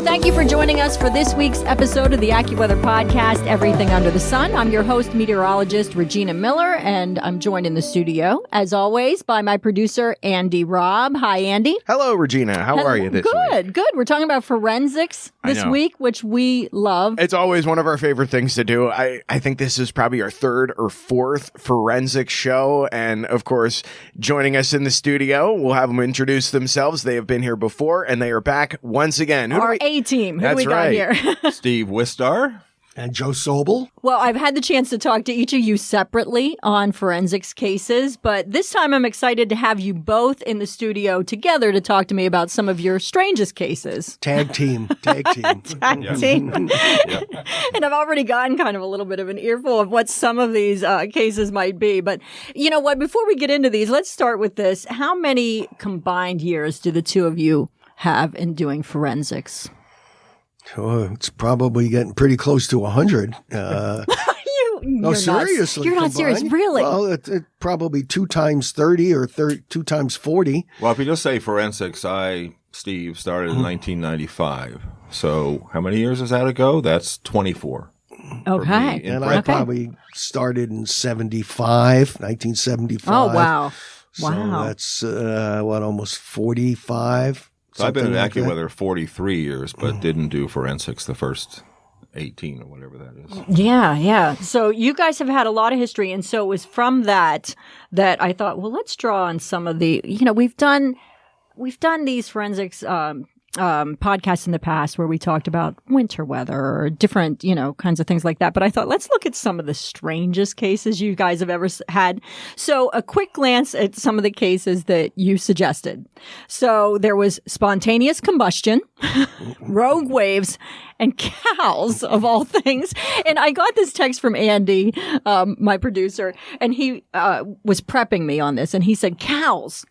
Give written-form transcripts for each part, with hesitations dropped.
Well, thank you for joining us for this week's episode of the AccuWeather podcast, Everything Under the Sun. I'm your host, meteorologist Regina Miller, and I'm joined in the studio, as always, by my producer, Andy Robb. Hi, Andy. Hello, Regina. How are you this week? Good. We're talking about forensics this week, which we love. It's always one of our favorite things to do. I think this is probably our third or fourth forensic show. And, of course, joining us in the studio, we'll have them introduce themselves. They have been here before, and they are back once again. Our A-team. Who That's we got right. here? Steve Wistar. And Joe Sobel. Well, I've had the chance to talk to each of you separately on forensics cases, but this time I'm excited to have you both in the studio together to talk to me about some of your strangest cases. Tag team. Tag team. And I've already gotten kind of a little bit of an earful of what some of these cases might be. But you know what? Before we get into these, let's start with this. How many combined years do the two of you have in doing forensics? Oh, it's probably getting pretty close to 100. No, seriously. You're not serious, really? Well, it probably 2 times 30 or 2 times 40. Well, if you just say forensics, Steve, started in 1995. So how many years is that ago? That's 24. Okay. And I probably started in 1975. Oh, wow. So that's, almost 45. So I've been like at AccuWeather 43 years, but didn't do forensics the first 18 or whatever that is. Yeah. So you guys have had a lot of history. And so it was from that I thought, well, let's draw on some of the, we've done these forensics, podcasts in the past where we talked about winter weather or different, kinds of things like that. But I thought, let's look at some of the strangest cases you guys have ever had. So a quick glance at some of the cases that you suggested. So there was spontaneous combustion, rogue waves, and cows, of all things. And I got this text from Andy, my producer, and he was prepping me on this. And he said, cows.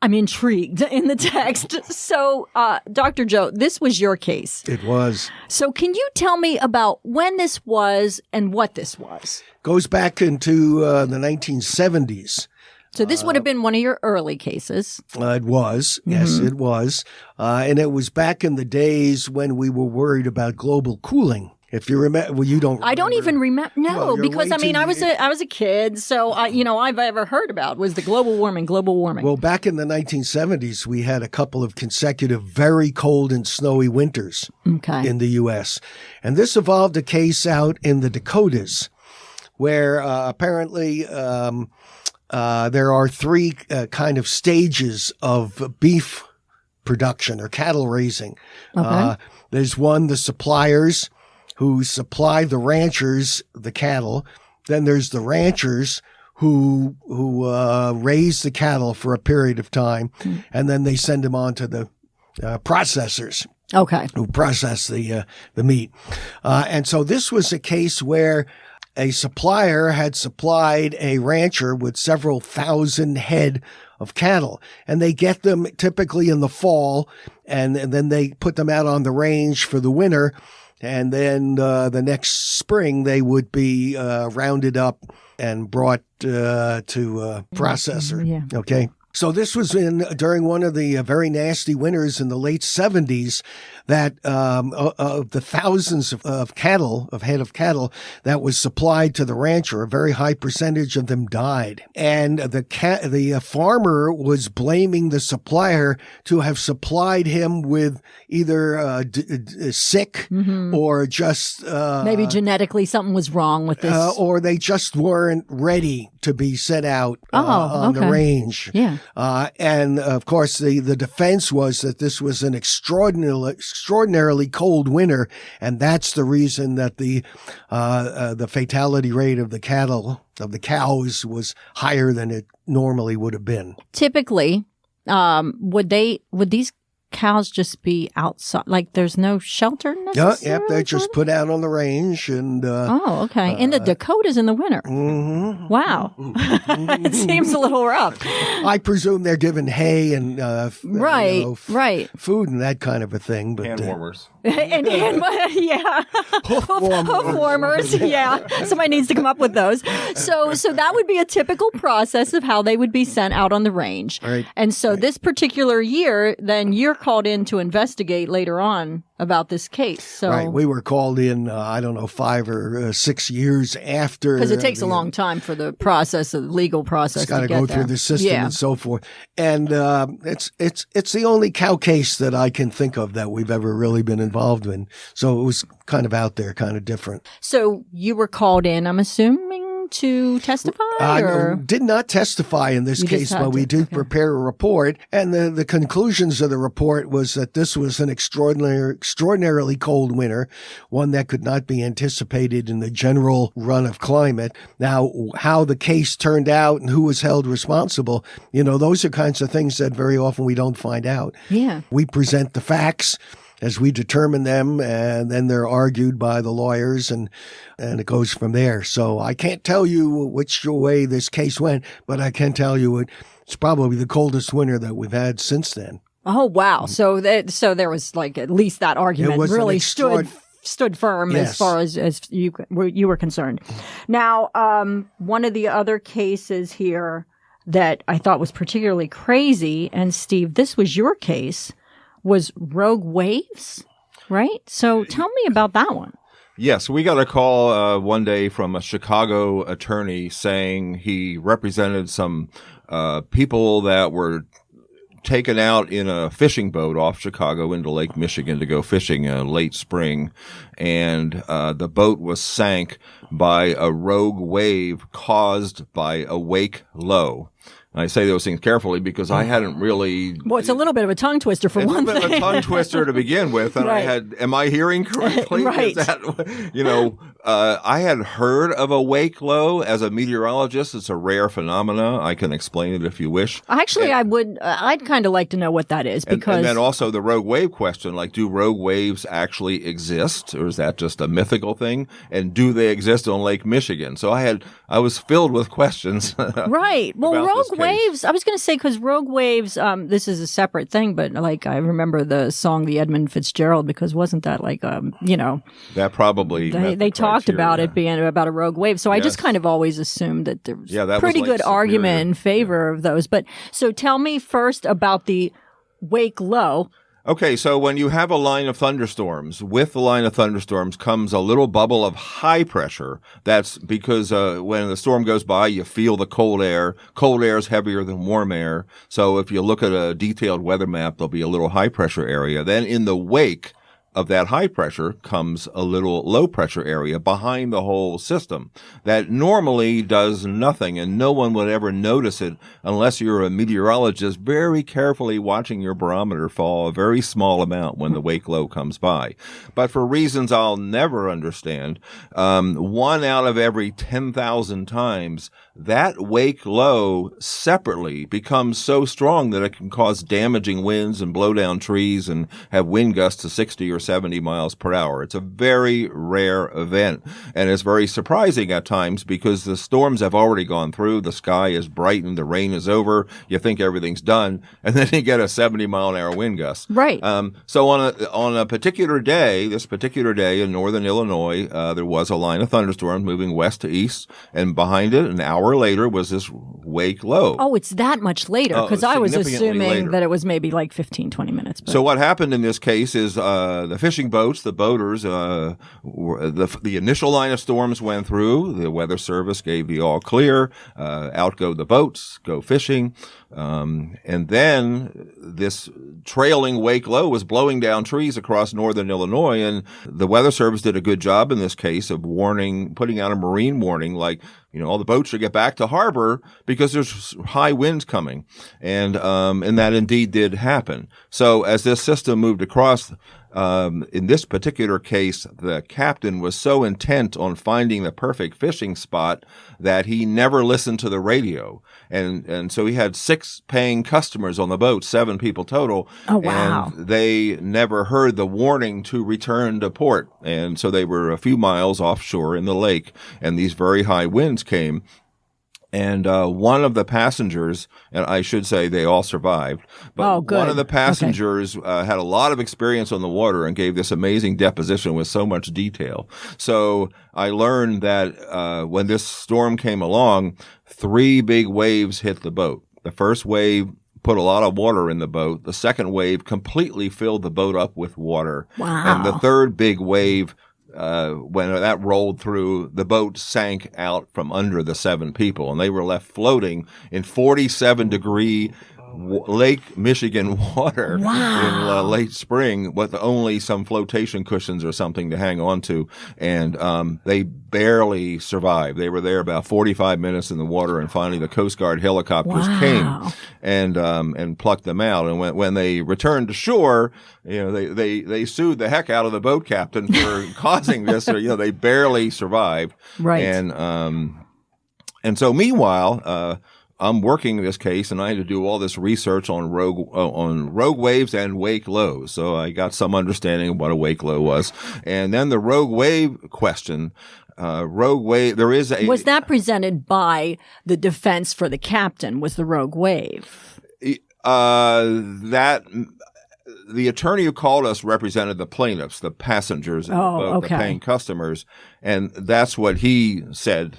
I'm intrigued in the text. So, Dr. Joe, this was your case. It was. So can you tell me about when this was and what this was? Goes back into the 1970s. So this would have been one of your early cases. It was. Yes, it was. And it was back in the days when we were worried about global cooling. If you remember, well, you don't. Remember. I don't even remember. No, well, because I was a kid, so I've ever heard about was the global warming. Well, back in the 1970s, we had a couple of consecutive very cold and snowy winters in the U.S., and this evolved a case out in the Dakotas, where apparently there are 3 kind of stages of beef production or cattle raising. Okay. There's one, the suppliers, who supply the ranchers the cattle. Then there's the ranchers who raise the cattle for a period of time, and then they send them on to the processors. Okay. Who process the meat. And so this was a case where a supplier had supplied a rancher with several thousand head of cattle, and they get them typically in the fall, and then they put them out on the range for the winter. And then the next spring, they would be rounded up and brought to processor. Yeah. Okay. So this was during one of the very nasty winters in the late 70s that the thousands of head of cattle that was supplied to the rancher, a very high percentage of them died. And the farmer was blaming the supplier to have supplied him with either sick or just maybe genetically something was wrong with this. Or they just weren't ready to be sent out on the range. Yeah. And of course, the defense was that this was an extraordinarily cold winter, and that's the reason that the fatality rate of the cows was higher than it normally would have been. Typically, would these cows just be outside? Like there's no shelter necessarily? Yep, they're just put out on the range. And okay. In the Dakotas in the winter. Mm-hmm. Wow. It seems a little rough. I presume they're given hay and right. food and that kind of a thing. But hand warmers. Yeah. Hoof warmers. Yeah. Somebody needs to come up with those. So that would be a typical process of how they would be sent out on the range. Right. And so this particular year, then your called in to investigate later on about this case. So Right. We were called in, 5 or 6 years after. because it takes a long time for the process, the legal process. It's got to get go there. through the system Yeah. and so forth. And it's the only cow case that I can think of that we've ever really been involved in. So it was kind of out there, kind of different. So you were called in, I'm assuming, to testify? I did not testify in this You just case, had but we to, did okay. prepare a report. And the conclusions of the report was that this was an extraordinarily cold winter, one that could not be anticipated in the general run of climate. Now, how the case turned out and who was held responsible, those are kinds of things that very often we don't find out. Yeah. We present the facts as we determine them, and then they're argued by the lawyers, and it goes from there. So I can't tell you which way this case went, but I can tell you it's probably the coldest winter that we've had since then. Oh, wow. So there was like at least that argument was an really stood firm Yes. as far as you were concerned. Now, one of the other cases here that I thought was particularly crazy, and Steve, this was your case, was rogue waves, right? So tell me about that one. Yes, we got a call one day from a Chicago attorney saying he represented some people that were taken out in a fishing boat off Chicago into Lake Michigan to go fishing in late spring, and the boat was sank by a rogue wave caused by a wake low. And I say those things carefully because I hadn't really. Well, it's a little bit of a tongue twister for one It's a bit thing. of a tongue twister to begin with, and Right. am I hearing correctly? Right. Is that, I had heard of a wake low as a meteorologist. It's a rare phenomena. I can explain it if you wish. Actually, I'd kind of like to know what that is because. And then also the rogue wave question, like, do rogue waves actually exist, or is that just a mythical thing? And do they exist on Lake Michigan? So I was filled with questions. Right. Well, about this rogue case. waves, I was going to say, because rogue waves, this is a separate thing, but like I remember the song, the Edmund Fitzgerald, because wasn't that like, That probably met they the talked about criteria. it being about a rogue wave. So I just Yes. kind of always assumed that there was Yeah, that was pretty like good Superior. argument in favor of those. But so tell me first about the wake low. Okay, so when you have a line of thunderstorms, with the line of thunderstorms comes a little bubble of high pressure. That's because when the storm goes by, you feel the cold air. Cold air is heavier than warm air. So if you look at a detailed weather map, there'll be a little high pressure area. Then in the wake of that high pressure comes a little low pressure area behind the whole system that normally does nothing, and no one would ever notice it unless you're a meteorologist very carefully watching your barometer fall a very small amount when the wake low comes by. But for reasons I'll never understand, 1 out of every 10,000 times, that wake low separately becomes so strong that it can cause damaging winds and blow down trees and have wind gusts to 60 or 70 miles per hour. It's a very rare event, and it's very surprising at times because the storms have already gone through, the sky is brightened, the rain is over, you think everything's done, and then you get a 70-mile-an-hour wind gust. Right. So on a particular day, this particular day in northern Illinois, there was a line of thunderstorms moving west to east, and behind it, an hour later, was this wake low. Oh, it's that mumuch later because I was significantly assuming later. that it was maybe like 15, 20 minutes. But. So what happened in this case is the fishing boats, the boaters, the initial line of storms went through. The Weather Service gave the all clear. Out go the boats, go fishing. And then this trailing wake low was blowing down trees across northern Illinois. And the Weather Service did a good job in this case of putting out a marine warning, like, all the boats should get back to harbor because there's high winds coming. And that indeed did happen. So as this system moved across, in this particular case, the captain was so intent on finding the perfect fishing spot that he never listened to the radio. And so he had 6 paying customers on the boat, 7 people total. Oh, wow. And they never heard the warning to return to port. And so they were a few miles offshore in the lake, and these very high winds came. And one of the passengers, and I should say they all survived, but good. one of the passengers had a lot of experience on the water and gave this amazing deposition with so much detail. So I learned that when this storm came along, 3 big waves hit the boat. The first wave put a lot of water in the boat. The second wave completely filled the boat up with water. Wow. And the third big wave, when that rolled through, the boat sank out from under the 7 people, and they were left floating in 47-degree Lake Michigan water in late spring with only some flotation cushions or something to hang on to. And they barely survived. They were there about 45 minutes in the water, and finally the Coast Guard helicopters came and plucked them out. And when they returned to shore, they sued the heck out of the boat captain for causing this. Or, they barely survived. Right. And so meanwhile, I'm working this case, and I had to do all this research on rogue waves and wake lows. So I got some understanding of what a wake low was. And then the rogue wave question, rogue wave, there is a... Was that presented by the defense for the captain, was the rogue wave? The attorney who called us represented the plaintiffs, the passengers, the paying customers. And that's what he said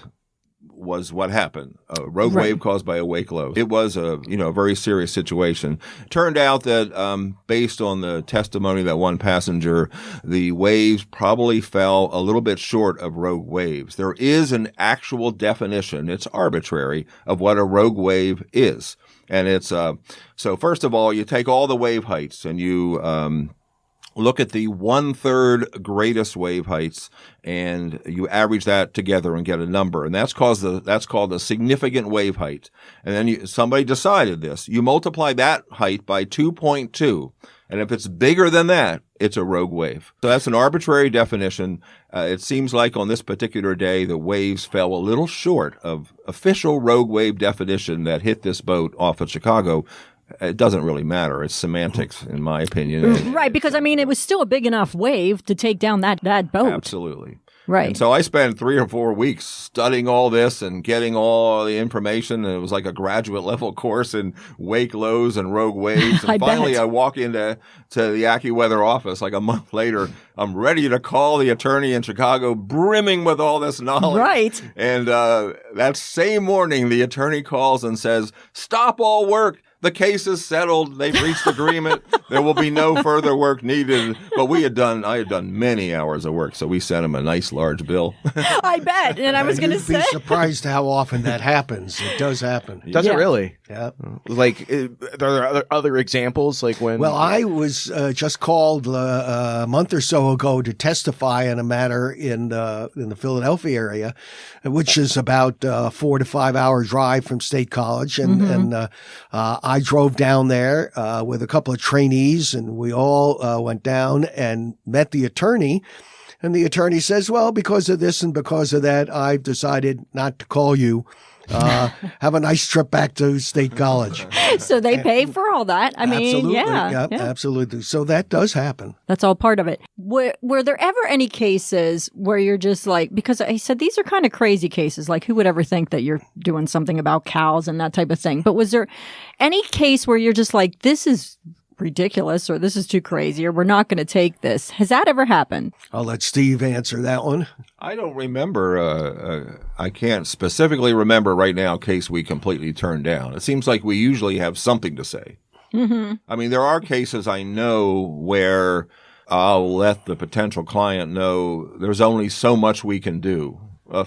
was what happened. A rogue wave caused by a wake low. It was a very serious situation. Turned out that based on the testimony of that one passenger, the waves probably fell a little bit short of rogue waves. There is an actual definition, it's arbitrary, of what a rogue wave is. And it's so first of all, you take all the wave heights and you look at the 1/3 greatest wave heights, and you average that together and get a number, and that's called a significant wave height. And then somebody decided this. You multiply that height by 2.2, and if it's bigger than that, it's a rogue wave. So that's an arbitrary definition. It seems like on this particular day, the waves fell a little short of official rogue wave definition that hit this boat off of Chicago. It doesn't really matter. It's semantics, in my opinion. Right, because, it was still a big enough wave to take down that boat. Absolutely. Right. And so I spent 3 or 4 weeks studying all this and getting all the information. And it was like a graduate level course in wake lows and rogue waves. And finally, I walk into the AccuWeather office like a month later. I'm ready to call the attorney in Chicago, brimming with all this knowledge. Right. And that same morning, the attorney calls and says, "Stop all work. The case is settled. They've reached agreement. There will be no further work needed." But I had done many hours of work, so we sent him a nice large bill. I bet. And I was going to say, you'd be surprised how often that happens. It does happen. Does it really? Yeah. Like, are there other examples? Like when? Well, I was just called a month or so ago to testify on a matter in the Philadelphia area, which is about 4 to 5 hour drive from State College, and I drove down there with a couple of trainees, and we all went down and met the attorney. And the attorney says, "Well, because of this and because of that, I've decided not to call you. Have a nice trip back to State College." So they pay for all that. Absolutely. Yeah, Absolutely. So that does happen. That's all part of it. Were there ever any cases where you're just like, because I said these are kind of crazy cases, like who would ever think that you're doing something about cows and that type of thing? But was there any case where you're just like, this is ridiculous, or this is too crazy, or we're not going to take this? Has that ever happened? I'll let Steve answer that one. I don't remember. I can't specifically remember right now a case we completely turned down. It seems like we usually have something to say. Mm-hmm. There are cases I know where I'll let the potential client know there's only so much we can do.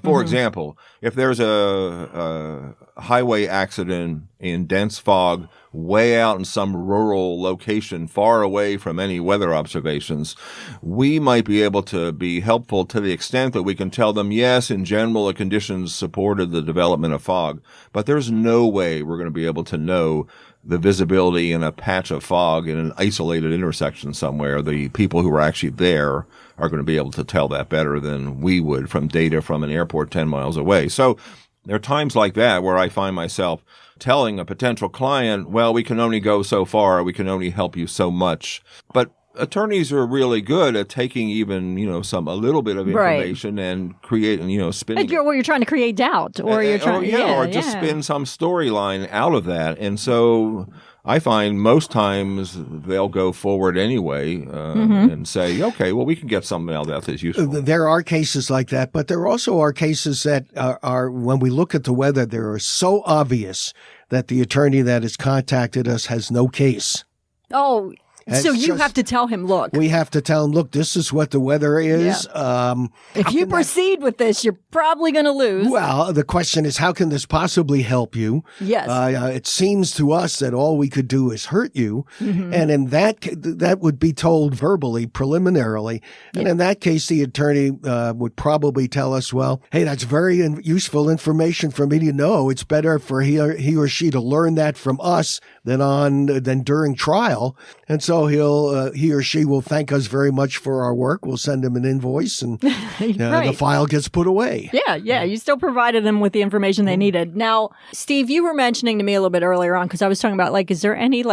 For example, if there's a highway accident in dense fog way out in some rural location far away from any weather observations, we might be able to be helpful to the extent that we can tell them, yes, in general, the conditions supported the development of fog, but there's no way we're going to be able to know the visibility in a patch of fog in an isolated intersection somewhere. The people who are actually there are going to be able to tell that better than we would from data from an airport 10 miles away. So there are times like that where I find myself telling a potential client, well, we can only go so far, we can only help you so much. But attorneys are really good at taking even, a little bit of information and creating, spinning. And you're trying to create doubt, or you're trying, or just spin some storyline out of that. And so I find most times they'll go forward anyway and say, okay, well, we can get something out of that that's useful. There are cases like that, but there also are cases that are when we look at the weather, they are so obvious that the attorney that has contacted us has no case. Oh, so you have to tell him, look. We have to tell him, look, this is what the weather is. Yeah. If you proceed with this, you're probably going to lose. Well, the question is, how can this possibly help you? Yes. It seems to us that all we could do is hurt you. Mm-hmm. And in that would be told verbally, preliminarily. And in that case, the attorney would probably tell us, well, hey, that's very useful information for me to know. It's better for he or she to learn that from us than during trial. And so he or she will thank us very much for our work. We'll send him an invoice, and the file gets put away. Yeah. You still provided them with the information they needed. Now, Steve, you were mentioning to me a little bit earlier on, because I was talking about, like, is there any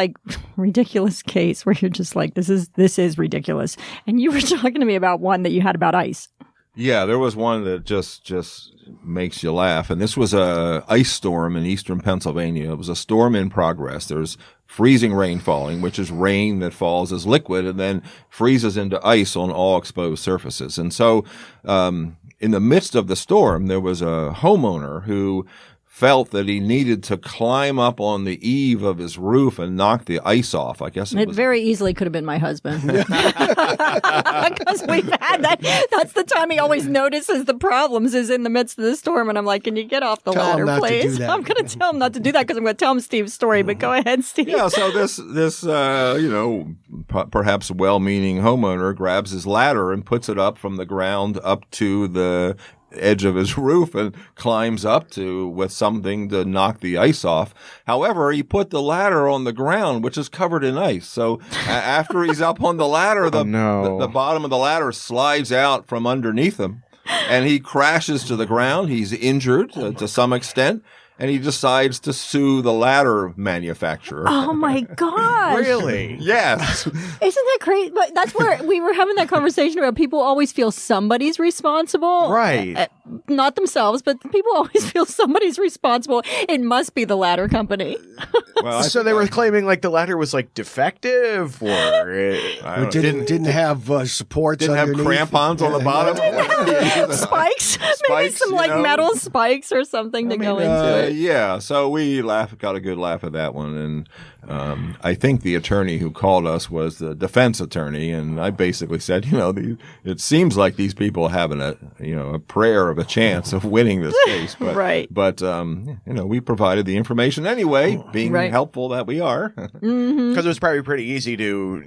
ridiculous case where you're just like, this is ridiculous? And you were talking to me about one that you had about ice. Yeah, there was one that just makes you laugh. And this was a ice storm in eastern Pennsylvania. It was a storm in progress. There's freezing rain falling, which is rain that falls as liquid and then freezes into ice on all exposed surfaces. And so, in the midst of the storm, there was a homeowner who felt that he needed to climb up on the eave of his roof and knock the ice off. I guess it very easily could have been my husband. Because we've had that. That's the time he always notices the problems is in the midst of the storm. And I'm like, can you get off the ladder, please? I'm going to tell him not to do that because I'm going to tell him Steve's story. But go ahead, Steve. Yeah, so this perhaps well-meaning homeowner grabs his ladder and puts it up from the ground up to the edge of his roof and climbs up with something to knock the ice off. However, he put the ladder on the ground, which is covered in ice. So after he's up on the ladder, the bottom of the ladder slides out from underneath him, and he crashes to the ground. He's injured to some extent. And he decides to sue the ladder manufacturer. Oh, my gosh. Really? Yes. Isn't that crazy? But that's where we were having that conversation about people always feel somebody's responsible. Right. Not themselves, but people always feel somebody's responsible. It must be the ladder company. Well, so they were claiming the ladder was defective or it didn't have supports didn't underneath. Have crampons on the bottom. Spikes. Maybe some metal spikes or something to go into it. Yeah, so we got a good laugh at that one, and I think the attorney who called us was the defense attorney, and I basically said, it seems like these people having a prayer of a chance of winning this case, but right. But we provided the information anyway, being helpful that we are, because it was probably pretty easy to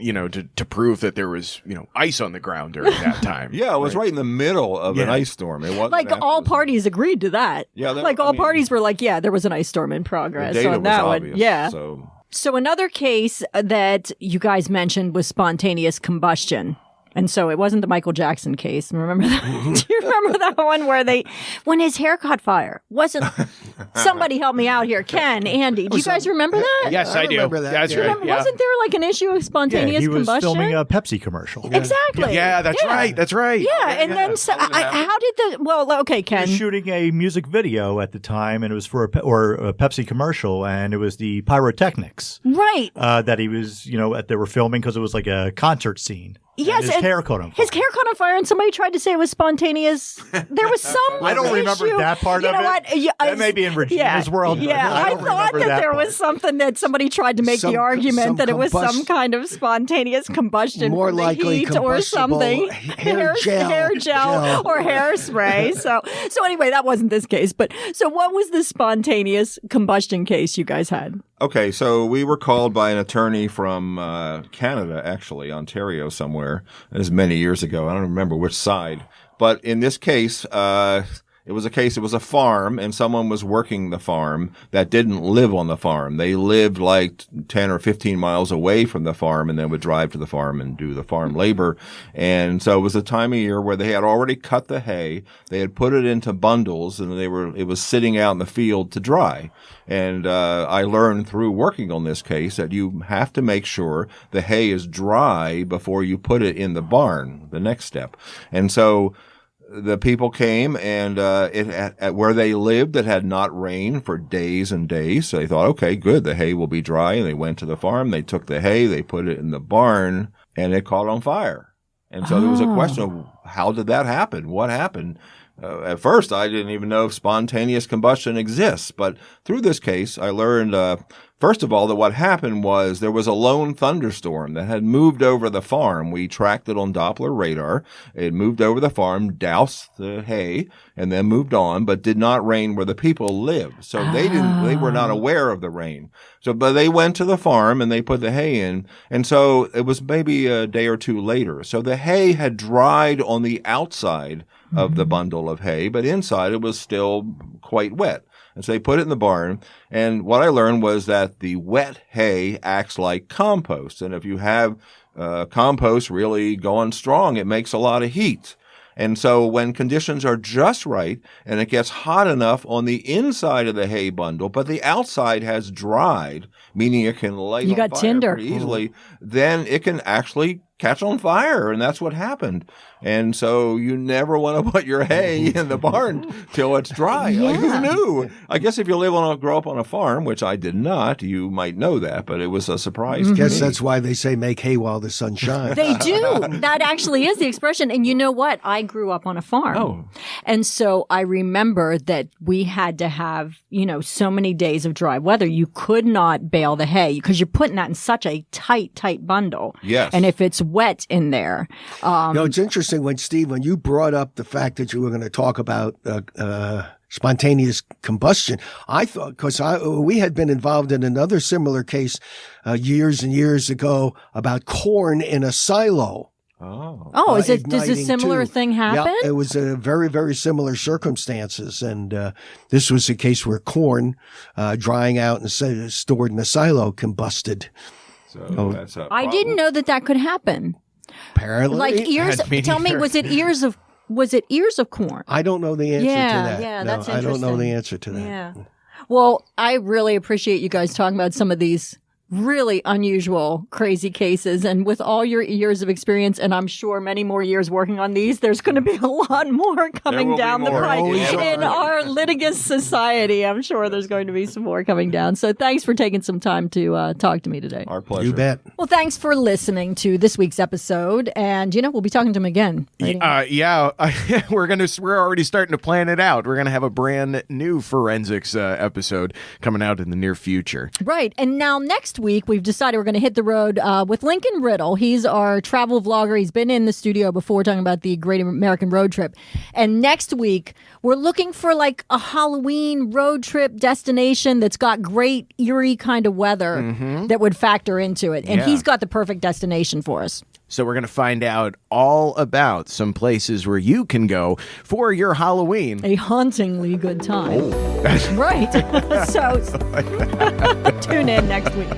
prove that there was ice on the ground during that time. Yeah, it was right in the middle of an ice storm. It wasn't all parties agreed to that. Yeah, all parties were like, yeah, there was an ice storm in progress. The data on that was obvious, one. Yeah. So another case that you guys mentioned was spontaneous combustion. And so it wasn't the Michael Jackson case. Remember that? Do you remember that one when his hair caught fire? Wasn't somebody help me out here? Ken, Andy, do you guys remember that? Yes, I do. Remember that. That's right. Yeah. Wasn't there an issue of spontaneous combustion? He was filming a Pepsi commercial. Yeah. Exactly. Yeah, that's right. That's right. Yeah, and then how did Ken. He was shooting a music video at the time, and it was for a Pepsi commercial, and it was the pyrotechnics. Right. That he was, they were filming because it was like a concert scene. Yes, his hair caught on fire. His hair caught on fire, and somebody tried to say it was spontaneous. There was some I don't remember that part of it. What? Yeah, that may be in Regina's world. Yeah, I thought that there was something that somebody tried to make the argument that it was some kind of spontaneous combustion more from the likely heat or something. Hair gel or hairspray. So anyway, that wasn't this case. But so what was the spontaneous combustion case you guys had? Okay, so we were called by an attorney from Canada, actually, Ontario somewhere. This is many years ago. I don't remember which side. But in this case, It was a farm, and someone was working the farm that didn't live on the farm. They lived like 10 or 15 miles away from the farm and then would drive to the farm and do the farm labor. And so it was a time of year where they had already cut the hay. They had put it into bundles, and it was sitting out in the field to dry. And I learned through working on this case that you have to make sure the hay is dry before you put it in the barn, the next step. And so the people came, and at where they lived, it had not rained for days and days. So they thought, okay, good, the hay will be dry. And they went to the farm. They took the hay, they put it in the barn, and it caught on fire. And so there was a question of how did that happen? What happened? At first, I didn't even know if spontaneous combustion exists. But through this case, I learned, first of all, that what happened was there was a lone thunderstorm that had moved over the farm. We tracked it on Doppler radar. It moved over the farm, doused the hay, and then moved on, but did not rain where the people lived. So they were not aware of the rain. So, but they went to the farm and they put the hay in. And so it was maybe a day or two later. So the hay had dried on the outside of the bundle of hay, but inside it was still quite wet. And so they put it in the barn. And what I learned was that the wet hay acts like compost. And if you have compost really going strong, it makes a lot of heat. And so when conditions are just right and it gets hot enough on the inside of the hay bundle, but the outside has dried, meaning it can light on fire tinder pretty easily, then it can actually catch on fire. And that's what happened. And so you never want to put your hay in the barn till it's dry. Like, who knew? I guess if you grow up on a farm, which I did not, you might know that, but it was a surprise to Guess me. that's why they say make hay while the sun shines. They do. That actually is the expression. And you know what? I grew up on a farm. Oh. And so I remember that we had to have, so many days of dry weather. You could not bale the hay because you're putting that in such a tight bundle. Yes. And if it's wet in there. It's interesting when you brought up the fact that you were going to talk about spontaneous combustion, I thought, because we had been involved in another similar case years and years ago about corn in a silo. Does a similar thing happen? Yeah, it was a very, very similar circumstances. And this was a case where corn drying out and stored in a silo combusted. So that's a I didn't know that could happen. Apparently. Like ears. Tell me, was it ears of corn? I don't know the answer to that. Yeah, No, that's I interesting. don't know the answer to that. Yeah. Well, I really appreciate you guys talking about some of these really unusual, crazy cases. And with all your years of experience, and I'm sure many more years working on these, there's going to be a lot more coming down the pipe in our litigious society. I'm sure there's going to be some more coming down. So thanks for taking some time to talk to me today. Our pleasure. You bet. Well, thanks for listening to this week's episode. And, we'll be talking to him again. We're already starting to plan it out. We're going to have a brand new forensics episode coming out in the near future. Right. And now next week, we've decided we're going to hit the road with Lincoln Riddle. He's our travel vlogger. He's been in the studio before talking about the Great American Road Trip. And next week, we're looking for like a Halloween road trip destination that's got great, eerie kind of weather that would factor into it. And he's got the perfect destination for us. So we're going to find out all about some places where you can go for your Halloween. A hauntingly good time. Right. So tune in next week.